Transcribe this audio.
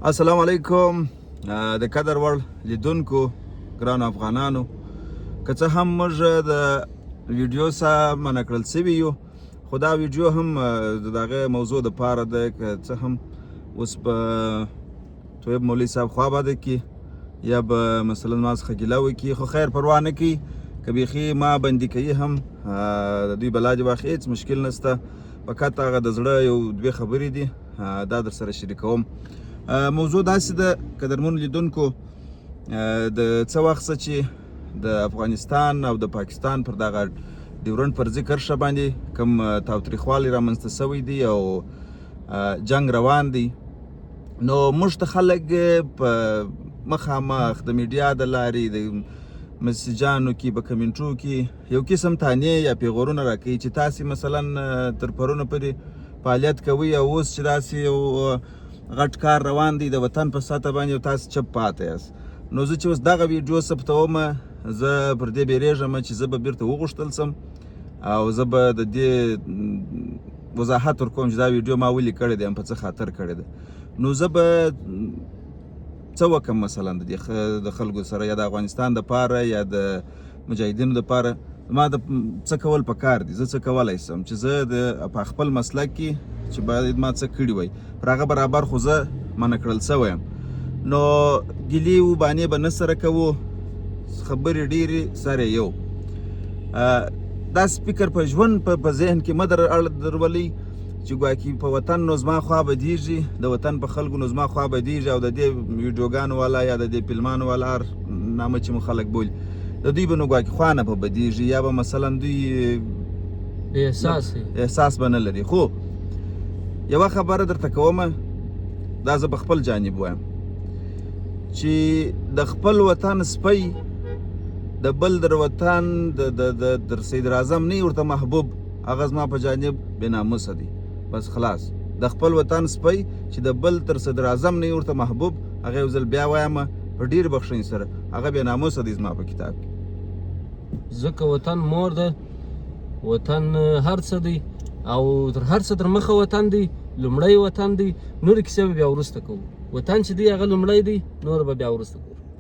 السلام علیکم د قدر وړ لیدونکو ګرانو افغانانو، که څه هم موږ د ویډیو څخه منع کړل سوي یو، خو دا ویډیو هم د دغه موضوع دپاره ده که څه هم اوس به طیب مولوي صاحب خوا بده کړي یا به مثلا ما څخه ګیله وکړي، خو خیر پروا نه کوي. که بیخي ما بندي کوي هم د دوی به لاجې واخلي، هېڅ مشکل نشته. فقط هغه د زړه یو دوې خبرې دي، دا در سره شریکوم. موضوع داسې ده قدرمنو لیدونکو، د څه وخت څه چې د افغانستان او د پاکستان پر دغه ډیورنډ فرضي کرښه باندې کوم تاوتریخوالی رامنځته سوی دی او جنګ روان دی، نو موږ ته خلک په مخامخ د میډیا د لارې د مسیجانو کې په کمنټو کې یو قسم تانې یا پیغورونه راکوي چې تاسې مثلا تر پرونه پورې فعالیت کوئ او اوس چې داسې یو غټ کار روان دی د وطن په سطح باندې او تاسې چپ پاته یاست. نو زه چې اوس دغه ویډیو ثبتومه، زه پر دې بیریږم چې زه به بیرته وغوښتل سم او زه به د دې وضاحت ورکوم چې دا ویډیو ما ولې کړې ده، په څه خاطر کړې ده. نو زه به څه وکړم مثلا د خلکو سره، یا د افغانستان دپاره یا د مجاهدینو دپاره ما د څه کول پکار دي. زه څه کولی سم چې زه په خپل مسلک کې چې باید ما څه کړي وای پر هغه برابر، خو زه منع کړل سوی یم. نو ګیلې و بانې به نه سره کوو، خبرې ډېرې سر یو. داسې فکر په ژوند په ذهن کې مه درولئ چې ګواکې په وطن نو زما خوا بدېږي، د وطن په خلکو نو زما خوا بدېږي او د دې ویډیوګانو والا یا د دې فلمانو والا هر نامه چې مو خلک بولي، د دوی به نو ګواکې خوا نه به بدېږي یا به مثلا دوی احساس به نه لري. خو یوه خبره درته کومه، دا زه په خپل جانب وایم چې د خپل وطن سپی د بل در وطن در صدر اعظم نه ورته محبوب، هغه زما په جانب بېناموسه دی. بس خلاص، د خپل وطن سپی چې د بل تر صدر اعظم نه ورته محبوب، هغه یو ځل بیا وایم په ډېر بخښنې سره، هغه بېناموسه دی زما په کتاب کې. ځکه وطن مور ده، وطن هر څه دی او تر هر څه تر مخه وطن دی، لومړی وطن دی، نورې کیسې به بیا وروسته کوو. وطن چې دی هغه لومړی دی، نور به بیا وروسته کوو.